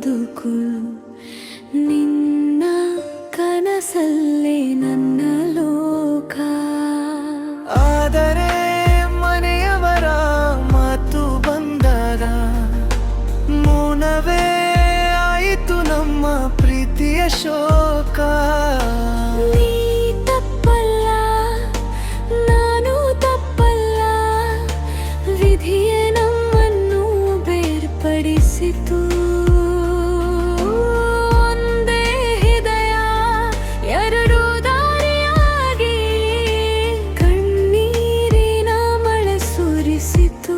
ಬದುಕು ನಿನ್ನ ಕನಸಲ್ಲೇ ನನ್ನ ಲೋಕ. ಆದರೆ ಮನೆಯವರ ಮಾತು ಬಂದಾಗ ಮೌನವೇ ಆಯಿತು ನಮ್ಮ ಪ್ರೀತಿಯ ಶೋಕ. ನೀ ತಪ್ಪಲ್ಲ, ನಾನು ತಪ್ಪಲ್ಲ, ವಿಧಿಯೇ ನಮ್ಮನ್ನು ಬೇರ್ಪಡಿಸಿತು. ಒಂದೇ ಹೃದಯ ಎರಡು ದಾರಿಯಾಗಿ ಕಣ್ಣೀರಿನ ಮಳೆ ಸುರಿಸಿತು.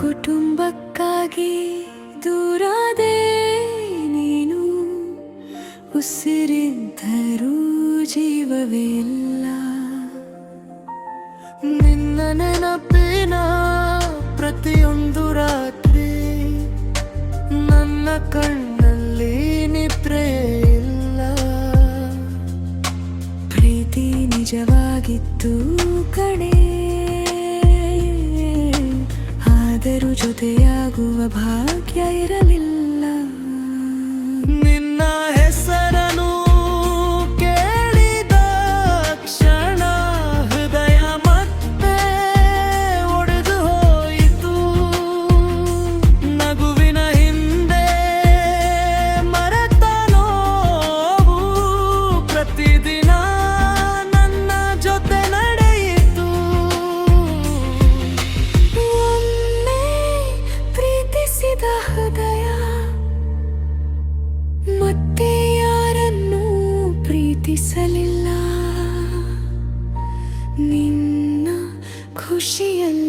ಕುಟುಂಬಕ್ಕಾಗಿ ದೂರಾದೆ ನೀನು, ಉಸಿರಿದ್ದರೂ ಜೀವವೇ ಇಲ್ಲ. ನಿನ್ನ ನೆನಪಿನ ಪ್ರತಿಯೊಂದು ರಾತ್ರಿ ನನ್ನ ಕಣ್ಣಲ್ಲಿ ನಿದ್ರೆ ಇಲ್ಲ. ಪ್ರೀತಿ ನಿಜವಾಗಿತ್ತು ಕಣೆ, ಆದರೂ ಜೊತೆಯಾಗುವ ಭಾಗ್ಯ ಇರಲಿಲ್ಲ. ನಿನ್ನ ಹೆಸರನ್ನು ಕೇಳಿದ ಕ್ಷಣ ಹೃದಯ ಮತ್ತೆ ಒಡೆದು ಹೋಯಿತು. ನಗುವಿನ ಹಿಂದೆ ಮರೆತ ನೋವು ಪ್ರತಿದಿನ ನನ್ನ ಜೊತೆ ನಡೆಯಿತು. ಒಮ್ಮೆ ಪ್ರೀತಿಸಿದ ಹೃದಯ ಮತ್ತೆ ಯಾರನ್ನೂ ಪ್ರೀತಿಸಲಿಲ್ಲ. ನಿನ್ನ ಖುಷಿಯಲ್ಲಿ